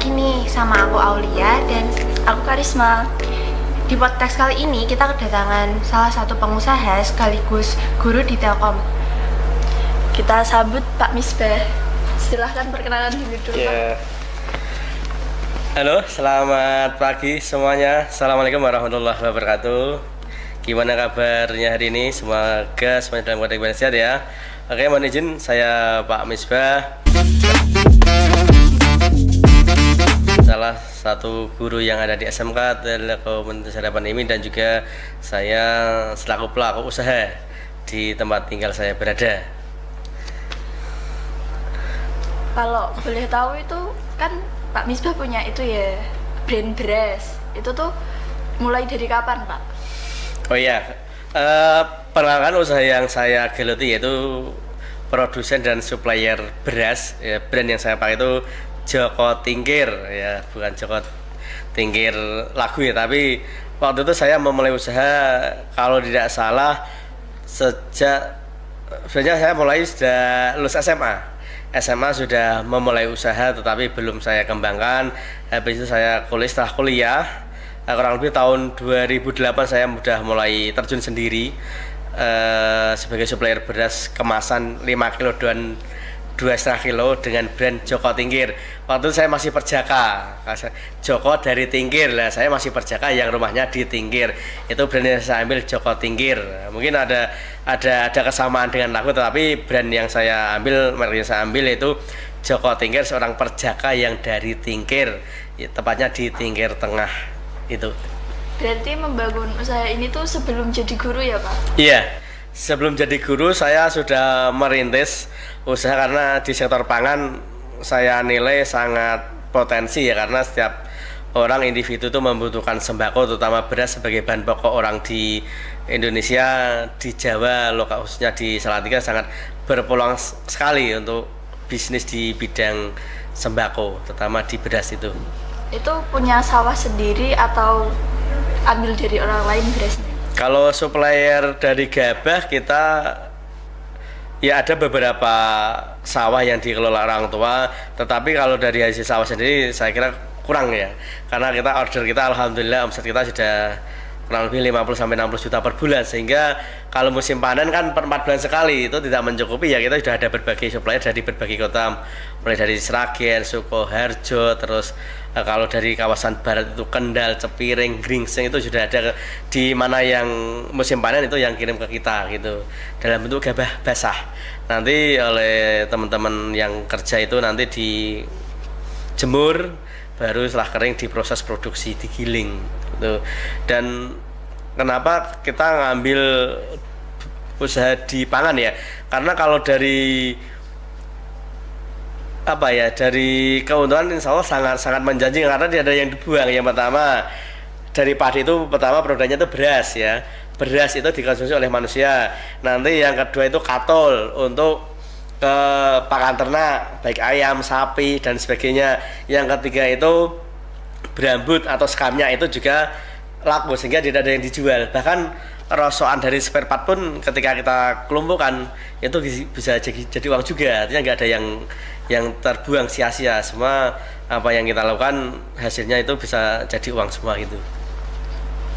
lagi nih sama aku Aulia dan Aku Karisma. di podcast kali ini kita kedatangan salah satu pengusaha sekaligus guru di Telkom. Kita sambut Pak Misbah. Silahkan perkenalan diri dulu. Ya. Halo, selamat pagi semuanya. Assalamualaikum warahmatullahi wabarakatuh. Gimana kabarnya hari ini? Semoga semuanya dalam keadaan sehat ya. Oke, mohon izin saya Pak Misbah, salah satu guru yang ada di SMK Telekom Harapan ini, dan juga saya selaku pelaku usaha di tempat tinggal saya berada. Kalau boleh tahu itu kan Pak Misbah punya itu ya brand beras. Itu tuh mulai dari kapan, Pak? Oh iya, perkenalkan usaha yang saya geluti yaitu produsen dan supplier beras. Ya, brand yang saya pakai itu Joko Tingkir, ya bukan Joko Tingkir lagu ya, tapi waktu itu saya memulai usaha kalau tidak salah sebenarnya saya mulai sudah lulus SMA sudah memulai usaha, tetapi belum saya kembangkan. Habis itu saya setelah kuliah, kurang lebih tahun 2008 saya sudah mulai terjun sendiri sebagai supplier beras kemasan 5 kilo dan 2,5 kilo dengan brand Joko Tingkir. Waktu itu saya masih perjaka, Joko dari Tingkir lah, saya masih perjaka yang rumahnya di Tingkir. Itu brand yang saya ambil Joko Tingkir. Mungkin ada kesamaan dengan lagu, tetapi brand yang saya ambil, merek yang saya ambil itu Joko Tingkir, seorang perjaka yang dari Tingkir, ya, tepatnya di Tingkir Tengah itu. Berarti membangun usaha ini tuh sebelum jadi guru ya, Pak? Iya, sebelum jadi guru saya sudah merintis usaha, karena di sektor pangan saya nilai sangat potensi ya, karena setiap orang individu itu membutuhkan sembako, terutama beras sebagai bahan pokok orang di Indonesia, di Jawa, khususnya di Salatiga sangat berpeluang sekali untuk bisnis di bidang sembako, terutama di beras itu. Itu punya sawah sendiri atau ambil dari orang lain berasnya? Kalau supplier dari gabah kita ya ada beberapa sawah yang dikelola orang tua, tetapi kalau dari hasil sawah sendiri saya kira kurang ya, karena order kita alhamdulillah omset kita sudah kurang lebih 50-60 juta per bulan, sehingga kalau musim panen kan per 4 bulan sekali itu tidak mencukupi ya. Kita sudah ada berbagai supplier dari berbagai kota, mulai dari Sragen, Sukoharjo, terus kalau dari kawasan barat itu Kendal, Cepiring, Gringsing, itu sudah ada di mana yang musim panen itu yang kirim ke kita gitu dalam bentuk gabah basah. Nanti oleh teman-teman yang kerja itu nanti dijemur, baru setelah kering diproses produksi, digiling gitu. Dan kenapa kita ngambil usaha di pangan ya, karena kalau dari dari keuntungan insya Allah sangat menjanjikan, karena tidak ada yang dibuang. Yang pertama dari padi itu, pertama produknya itu beras ya, beras itu dikonsumsi oleh manusia. Nanti yang kedua itu katol untuk ke pakan ternak, baik ayam, sapi dan sebagainya. Yang ketiga itu berambut atau skamnya itu juga laku, sehingga tidak ada yang dijual. Bahkan rosokan dari spare part pun ketika kita kelumpukan itu bisa jadi uang juga. Artinya nggak ada yang terbuang sia-sia. Semua apa yang kita lakukan hasilnya itu bisa jadi uang semua gitu.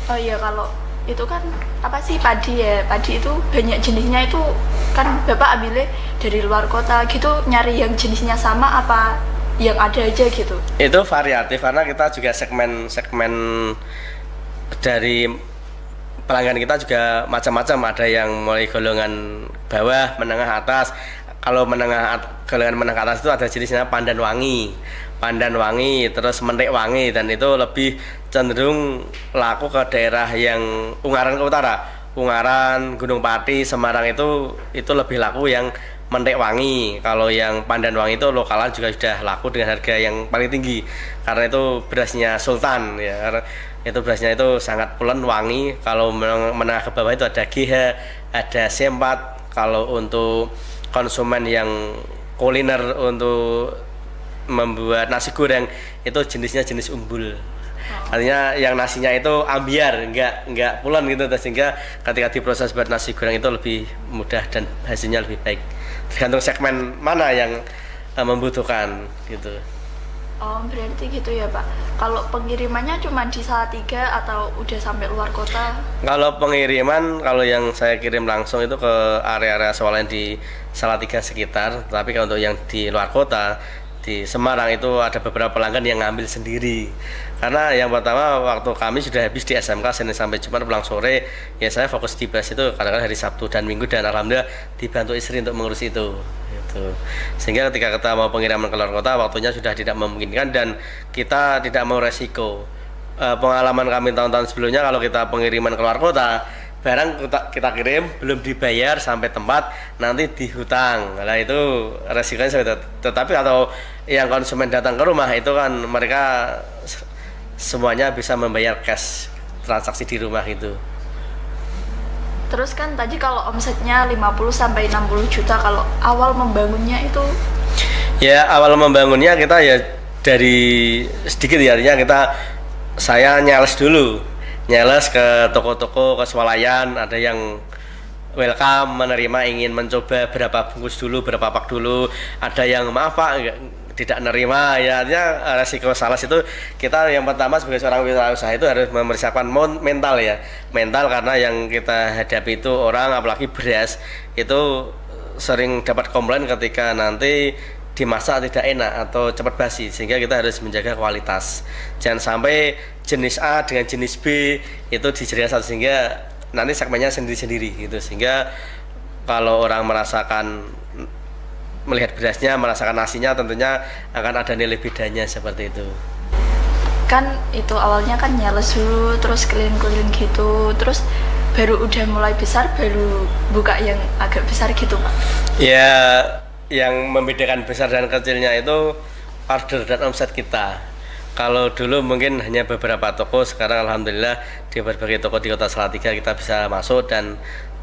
Oh iya, kalau itu kan apa sih padi ya, padi itu banyak jenisnya, itu kan Bapak ambilnya dari luar kota gitu, nyari yang jenisnya sama apa yang ada aja gitu? Itu variatif, karena kita juga segmen dari pelanggan kita juga macam-macam, ada yang mulai golongan bawah, menengah, atas. Kalau golongan menengah atas itu ada jenisnya pandan wangi, terus mentik wangi, dan itu lebih cenderung laku ke daerah yang Ungaran ke utara, Ungaran, Gunung Pati, Semarang itu lebih laku yang mentik wangi. Kalau yang pandan wangi itu lokalan juga sudah laku dengan harga yang paling tinggi, karena itu berasnya Sultan ya, karena itu berasnya itu sangat pulen wangi. Kalau menengah ke bawah itu ada GH, ada Sempat. Kalau untuk konsumen yang kuliner untuk membuat nasi goreng itu jenisnya jenis umbul. Artinya yang nasinya itu ambiar, enggak pulen gitu, sehingga ketika diproses buat nasi goreng itu lebih mudah dan hasilnya lebih baik. Tergantung segmen mana yang membutuhkan gitu. Oh, berarti gitu ya Pak. Kalau pengirimannya cuma di Salatiga atau udah sampai luar kota? Kalau pengiriman, kalau yang saya kirim langsung itu ke area-area swalayan di Salatiga sekitar. Tapi kalau untuk yang di luar kota, di Semarang itu ada beberapa pelanggan yang ngambil sendiri. Karena yang pertama waktu kami sudah habis di SMK Senin sampai Jumat pulang sore, ya saya fokus di beras itu kadang-kadang hari Sabtu dan Minggu, dan alhamdulillah dibantu istri untuk mengurus itu. Sehingga ketika kita mau pengiriman ke luar kota, waktunya sudah tidak memungkinkan dan kita tidak mau resiko. Pengalaman kami tahun-tahun sebelumnya, kalau kita pengiriman ke luar kota, barang kita kirim belum dibayar sampai tempat, nanti dihutang. Nah itu resikonya seperti itu. Tetapi atau yang konsumen datang ke rumah itu kan mereka semuanya bisa membayar cash transaksi di rumah itu. Terus kan tadi kalau omsetnya 50 sampai 60 juta, kalau awal membangunnya itu? Ya awal membangunnya kita ya dari sedikit ya, artinya saya nyales dulu, nyales ke toko-toko, ke swalayan, ada yang welcome, menerima, ingin mencoba berapa bungkus dulu, berapa pak dulu, ada yang maaf Pak tidak nerima, ya artinya resiko salah itu kita yang pertama sebagai seorang wirausaha itu harus mempersiapkan mental ya, mental, karena yang kita hadapi itu orang, apalagi beras itu sering dapat komplain ketika nanti dimasak tidak enak atau cepat basi, sehingga kita harus menjaga kualitas, jangan sampai jenis A dengan jenis B itu dijadikan satu, sehingga nanti segmennya sendiri-sendiri gitu, sehingga kalau orang melihat berasnya, merasakan nasinya, tentunya akan ada nilai bedanya seperti itu. Kan itu awalnya kan nyales dulu, terus keliling-keliling gitu, terus baru udah mulai besar, baru buka yang agak besar gitu Pak? Ya, yang membedakan besar dan kecilnya itu order dan omset kita. Kalau dulu mungkin hanya beberapa toko, sekarang alhamdulillah di berbagai toko di Kota Salatiga kita bisa masuk, dan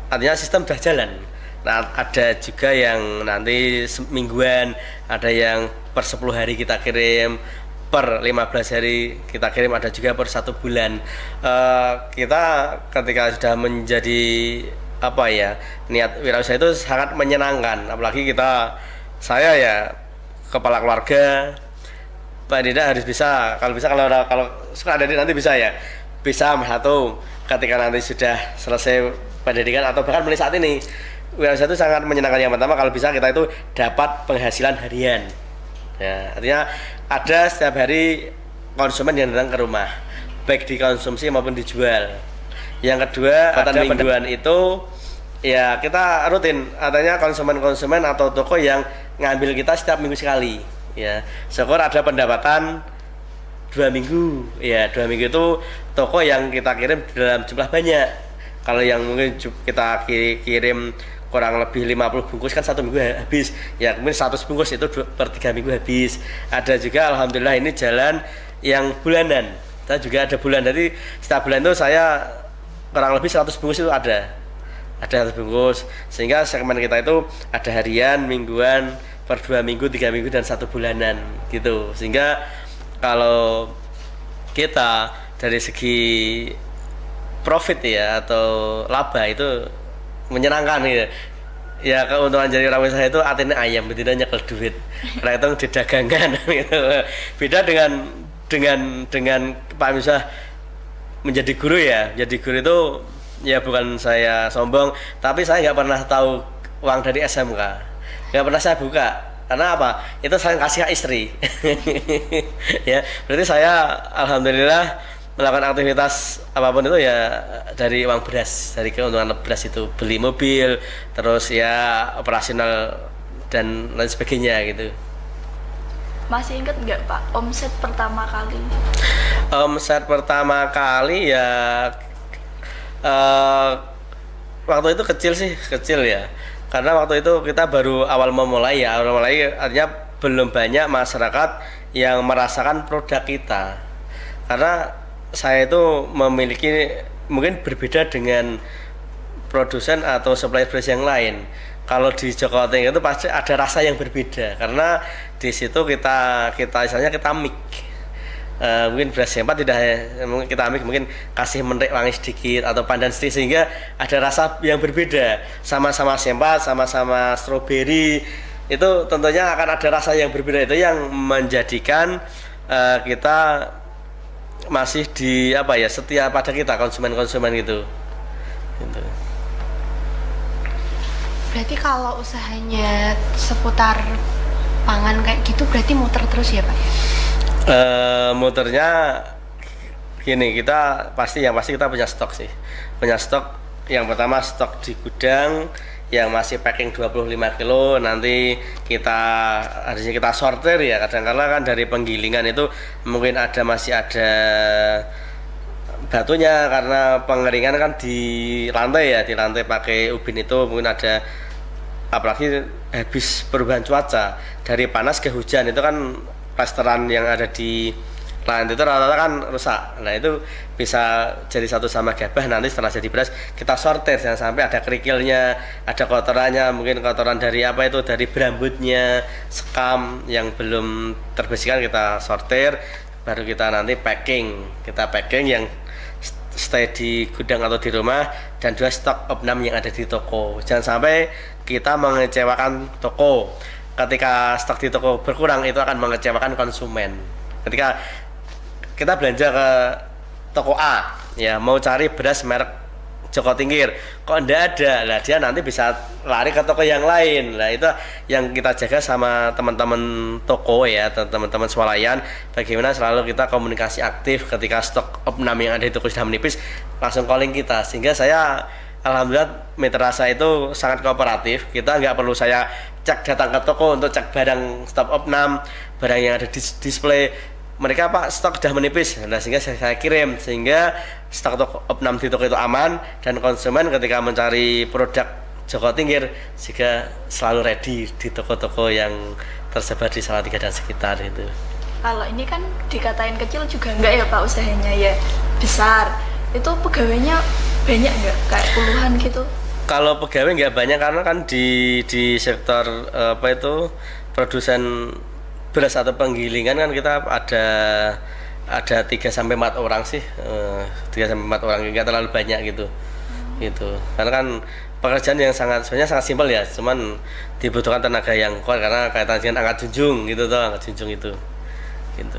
artinya sistem sudah jalan. Nah, ada juga yang nanti mingguan, ada yang per 10 hari kita kirim, per 15 hari kita kirim, ada juga per 1 bulan. Kita ketika sudah menjadi niat wirausaha itu sangat menyenangkan, apalagi saya ya kepala keluarga, Pak Dida harus bisa, kalau suka ada nanti bisa satu, ketika nanti sudah selesai pendidikan atau bahkan mulai saat ini, wirausaha itu sangat menyenangkan. Yang pertama kalau bisa kita itu dapat penghasilan harian, ya artinya ada setiap hari konsumen yang datang ke rumah, baik dikonsumsi maupun dijual. Yang kedua, ada mingguan itu ya kita rutin, adanya konsumen atau toko yang ngambil kita setiap minggu sekali, ya syukur ada pendapatan 2 minggu, ya 2 minggu itu toko yang kita kirim dalam jumlah banyak. Kalau yang mungkin kita kirim kurang lebih 50 bungkus kan 1 minggu habis, ya kemudian 100 bungkus itu per 3 minggu habis. Ada juga alhamdulillah ini jalan yang bulanan, kita juga ada bulan, jadi setiap bulan itu saya kurang lebih 100 bungkus itu ada 100 bungkus, sehingga segmen kita itu ada harian, mingguan, per 2 minggu, 3 minggu, dan 1 bulanan gitu. Sehingga kalau kita dari segi profit ya atau laba itu menyenangkan gitu. Ya keuntungan jadi orang usaha itu artinya ayam, betina nyekel duit, karena itu di dagangan gitu. Beda dengan Pak Misbah menjadi guru ya. Jadi guru itu ya bukan saya sombong, tapi saya nggak pernah tahu uang dari SMK, nggak pernah saya buka. Karena apa? Itu saya kasih istri. Ya, berarti saya alhamdulillah melakukan aktivitas apapun itu ya dari uang beras, dari keuntungan beras itu, beli mobil, terus ya operasional dan lain sebagainya gitu. Masih ingat nggak Pak omset pertama kali? Omset pertama kali ya waktu itu kecil ya, karena waktu itu kita baru awal memulai artinya belum banyak masyarakat yang merasakan produk kita. Karena saya itu memiliki mungkin berbeda dengan produsen atau supplier beras yang lain. Kalau di Joko Tingkir itu pasti ada rasa yang berbeda, karena di situ kita misalnya kita mix, mungkin beras sempat tidak mungkin kita mix, mungkin kasih menrik wangi sedikit atau pandan sedikit, sehingga ada rasa yang berbeda. Sama-sama sempat, sama-sama stroberi, itu tentunya akan ada rasa yang berbeda. Itu yang menjadikan kita masih di apa ya, setia pada kita konsumen-konsumen gitu. Gitu. Berarti kalau usahanya seputar pangan kayak gitu berarti muter terus ya Pak ya? Muternya gini, kita pasti kita punya stok sih. Punya stok, yang pertama stok di gudang yang masih packing 25 kilo, nanti harusnya kita sortir ya. Kadang-kadang kan dari penggilingan itu mungkin masih ada batunya, karena pengeringan kan di lantai ya, di lantai pakai ubin itu mungkin ada, apalagi habis perubahan cuaca dari panas ke hujan itu kan plesteran yang ada di lantai itu rata-rata kan rusak. Nah itu bisa jadi satu sama gabah, nanti setelah jadi beras kita sortir, jangan sampai ada kerikilnya, ada kotorannya, mungkin kotoran dari apa itu, dari berambutnya, sekam yang belum terbersihkan kita sortir, baru kita nanti packing yang stay di gudang atau di rumah, dan juga stok opnam yang ada di toko. Jangan sampai kita mengecewakan toko. Ketika stok di toko berkurang itu akan mengecewakan konsumen. Ketika kita belanja ke toko A ya, mau cari beras merek Joko Tingkir, kok enggak ada, lah dia nanti bisa lari ke toko yang lain. Nah itu yang kita jaga sama teman-teman toko ya, teman-teman swalayan, bagaimana selalu kita komunikasi aktif ketika stok opnam yang ada di toko sudah menipis, langsung calling kita. Sehingga saya alhamdulillah mitra saya itu sangat kooperatif. Kita nggak perlu saya datang ke toko untuk cek barang stok opnam, barang yang ada di display. Mereka Pak, stok sudah menipis, nah sehingga saya kirim, sehingga stok opnam di toko itu aman, dan konsumen ketika mencari produk Joko Tingkir juga selalu ready di toko-toko yang tersebar di Salatiga dan sekitar itu. Kalau ini kan dikatain kecil juga enggak ya Pak, usahanya ya besar. Itu pegawainya banyak nggak, kayak puluhan gitu? Kalau pegawai nggak banyak, karena kan di sektor apa itu produsen beras atau penggilingan kan kita ada 3 sampai 4 orang sih, 3 sampai 4 orang, nggak terlalu banyak gitu. Gitu. Karena kan pekerjaan yang sebenarnya sangat simpel ya, cuman dibutuhkan tenaga yang kuat karena kaitan dengan angkat junjung gitu toh, angkat junjung itu. Gitu.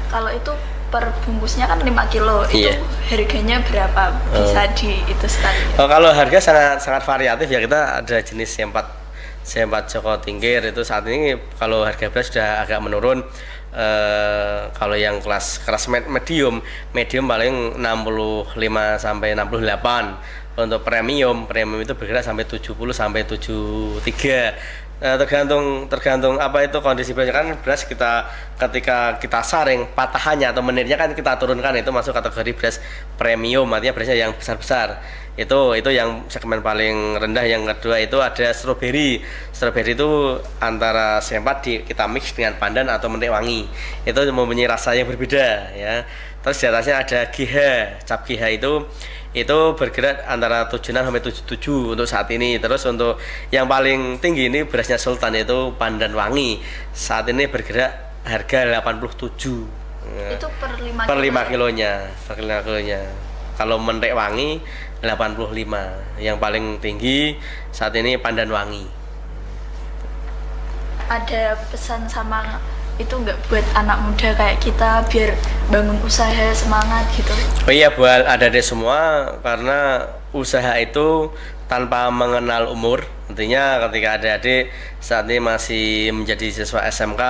Kalau itu per bungkusnya kan 5 kilo, iya. Itu harganya berapa? Bisa di itu sekali? Oh, kalau harga sangat variatif ya, kita ada jenis C4 Joko Tingkir itu saat ini kalau harga beras sudah agak menurun. Kalau yang kelas medium paling 65 sampai 68. Untuk premium itu bergerak sampai 70 sampai 73. Tergantung apa itu kondisi berasnya, kan beras ketika kita saring patahannya atau menirnya kan kita turunkan, itu masuk kategori beras premium, artinya berasnya yang besar-besar. Itu yang segmen paling rendah. Yang kedua itu ada strawberry itu antara C4 kita mix dengan pandan atau mentik wangi, itu mempunyai rasa yang berbeda ya. Terus di atasnya ada cap GH itu bergerak antara 76 sampai 77 untuk saat ini. Terus untuk yang paling tinggi ini berasnya Sultan, itu pandan wangi, saat ini bergerak harga 87. Itu per 5 kilonya. Kalau mentek wangi 85. Yang paling tinggi saat ini pandan wangi. Ada pesan sama itu nggak buat anak muda kayak kita biar bangun usaha semangat gitu? Oh iya, buat adik-adik semua, karena usaha itu tanpa mengenal umur. Artinya ketika adik-adik saat ini masih menjadi siswa SMK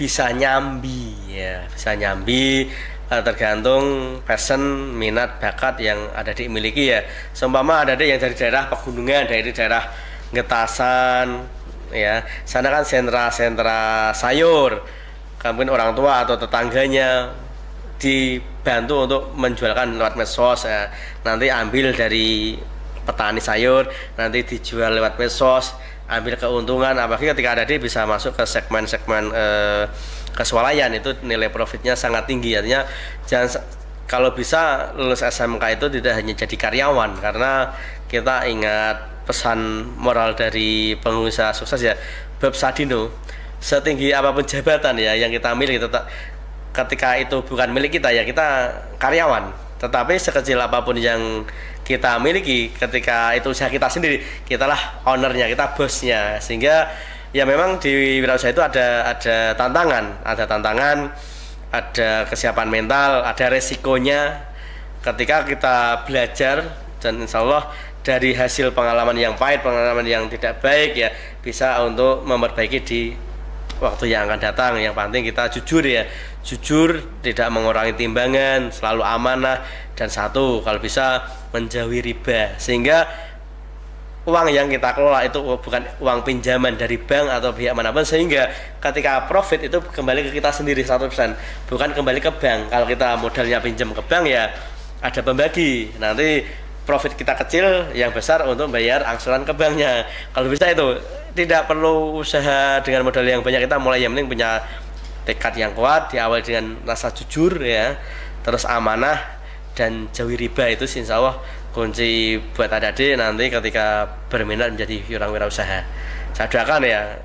bisa nyambi ya, tergantung passion, minat, bakat yang ada dimiliki ya. Seumpama ada yang dari daerah pegunungan, dari daerah Getasan ya, sana kan sentra sayur, mungkin orang tua atau tetangganya dibantu untuk menjualkan lewat medsos ya. Nanti ambil dari petani sayur, nanti dijual lewat medsos, ambil keuntungan. Apalagi ketika ada dia bisa masuk ke segmen-segmen keswalayan, itu nilai profitnya sangat tinggi. Artinya kalau bisa lulus SMK itu tidak hanya jadi karyawan, karena kita ingat pesan moral dari pengusaha sukses ya, Bob Sadino, setinggi apapun jabatan ya yang kita miliki, ketika itu bukan milik kita ya kita karyawan. Tetapi sekecil apapun yang kita miliki, ketika itu usaha kita sendiri, kitalah ownernya, kita bosnya. Sehingga ya memang di wirausaha itu ada tantangan, ada kesiapan mental, ada resikonya ketika kita belajar, dan insya Allah dari hasil pengalaman yang pahit, pengalaman yang tidak baik ya bisa untuk memperbaiki di waktu yang akan datang. Yang penting kita jujur ya, jujur, tidak mengurangi timbangan, selalu amanah, dan satu kalau bisa menjauhi riba, sehingga uang yang kita kelola itu bukan uang pinjaman dari bank atau pihak manapun, sehingga ketika profit itu kembali ke kita sendiri 100%, bukan kembali ke bank. Kalau kita modalnya pinjam ke bank ya ada pembagi, nanti profit kita kecil, yang besar untuk bayar angsuran ke banknya. Kalau bisa itu tidak perlu usaha dengan modal yang banyak, kita mulai yang penting punya tekad yang kuat, diawali dengan rasa jujur ya, terus amanah dan jauhi riba. Itu insya Allah kunci buat adik-adik nanti ketika berminat menjadi orang wirausaha. Saya doakan ya,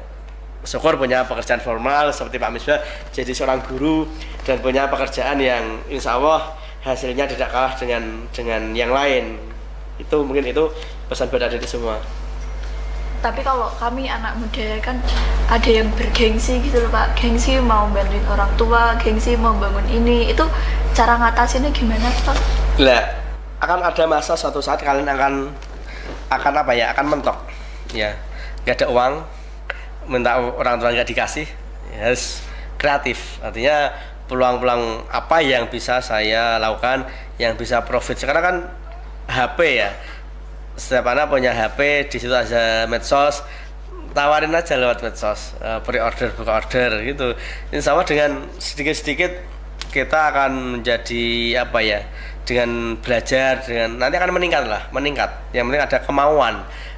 syukur punya pekerjaan formal seperti Pak Misbah, jadi seorang guru dan punya pekerjaan yang insya Allah hasilnya tidak kalah dengan yang lain. Itu mungkin itu pesan buat adik-adik semua. Tapi kalau kami anak muda kan ada yang bergengsi gitu loh Pak, gengsi mau bantuin orang tua, gengsi mau bangun ini, itu cara ngatasinnya gimana Pak? Lah, akan ada masa suatu saat kalian akan apa ya, akan mentok ya, nggak ada uang, minta orang tua nggak dikasih ya, harus kreatif. Artinya peluang-peluang apa yang bisa saya lakukan yang bisa profit. Sekarang kan HP ya, setiap anak punya HP, di situ ada medsos, tawarin aja lewat medsos, pre-order, buka order gitu. Insya Allah dengan sedikit-sedikit kita akan menjadi apa ya, dengan belajar, dengan nanti akan meningkat. Yang penting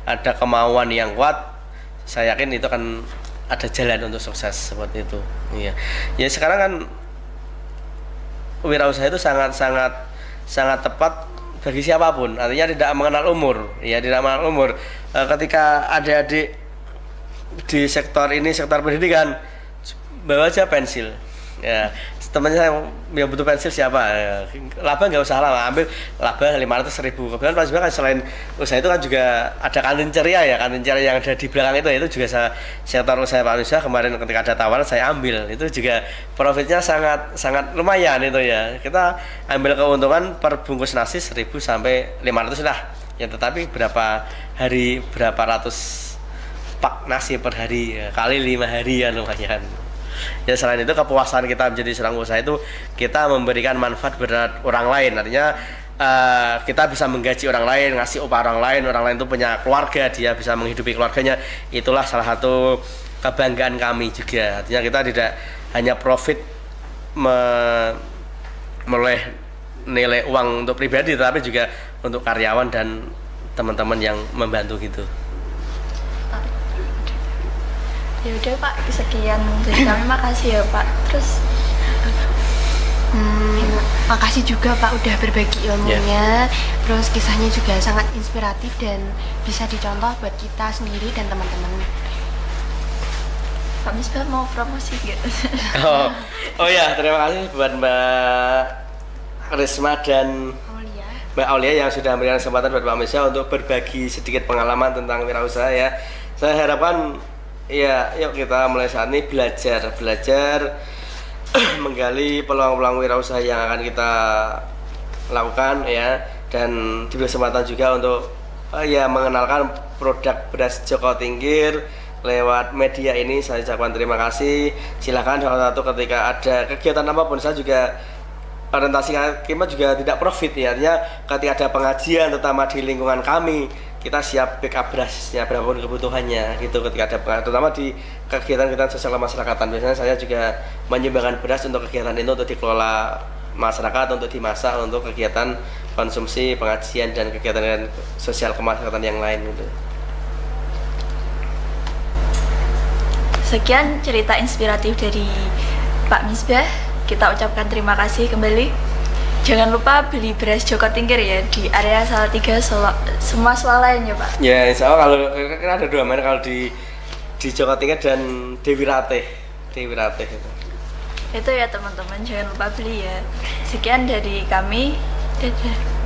ada kemauan yang kuat. Saya yakin itu akan ada jalan untuk sukses seperti itu. Iya. Ya sekarang kan wirausaha itu sangat tepat bagi siapapun. Artinya tidak mengenal umur. Ya tidak mengenal umur. Ketika adik-adik di sektor pendidikan, bawa aja pensil. Ya, temannya saya yang butuh pensil siapa? Laba nggak usah lama, ambil laba 500.000. Kemudian Pak Zubah kan selain usaha itu kan juga ada kantin ceria ya, kantin ceria yang ada di belakang itu juga sektor usaha Pak Zubah. Kemarin ketika ada tawaran saya ambil, itu juga profitnya sangat lumayan itu ya. Kita ambil keuntungan per bungkus nasi 1.000 sampai 500 lah. Ya tetapi berapa ratus pak nasi per hari ya, kali 5 hari ya lumayan. Ya selain itu kepuasan kita menjadi seorang usaha itu kita memberikan manfaat berat orang lain. Artinya kita bisa menggaji orang lain, ngasih upah orang lain itu punya keluarga, dia bisa menghidupi keluarganya. Itulah salah satu kebanggaan kami juga. Artinya kita tidak hanya profit meloleh nilai uang untuk pribadi, tetapi juga untuk karyawan dan teman-teman yang membantu gitu. Ya udah Pak, sekian dari kami, makasih ya Pak. Terus makasih juga Pak udah berbagi ilmunya. Terus kisahnya juga sangat inspiratif dan bisa dicontoh buat kita sendiri dan teman-teman. Pak Misbah mau promosi gitu. Oh ya, terima kasih buat Mbak Risma dan Mbak Aulia yang sudah memberikan kesempatan buat Pak Misbah untuk berbagi sedikit pengalaman tentang wirausaha ya. Saya harapkan ya, yuk kita mulai saat ini belajar menggali peluang-peluang wirausaha yang akan kita lakukan ya, dan diberi kesempatan juga untuk ya mengenalkan produk beras Joko Tingkir lewat media ini. Saya ucapkan terima kasih. Silakan satu ketika ada kegiatan apapun, saya juga orientasi kita juga tidak profit ya, artinya ketika ada pengajian terutama di lingkungan kami, kita siap backup berasnya berapapun kebutuhannya gitu. Ketika ada terutama di kegiatan sosial kemasyarakatan, biasanya saya juga menyumbangkan beras untuk kegiatan itu untuk dikelola masyarakat, untuk dimasak untuk kegiatan konsumsi, pengajian dan kegiatan sosial kemasyarakatan yang lain gitu. Sekian cerita inspiratif dari Pak Misbah. Kita ucapkan terima kasih kembali. Jangan lupa beli beras Joko Tingkir ya di area Salatiga, semua swalayan ya Pak. Ya insya Allah, kalau kan ada 2 merek, kalau di Joko Tingkir dan Dewi Ratih itu ya teman-teman, jangan lupa beli ya. Sekian dari kami, dadah.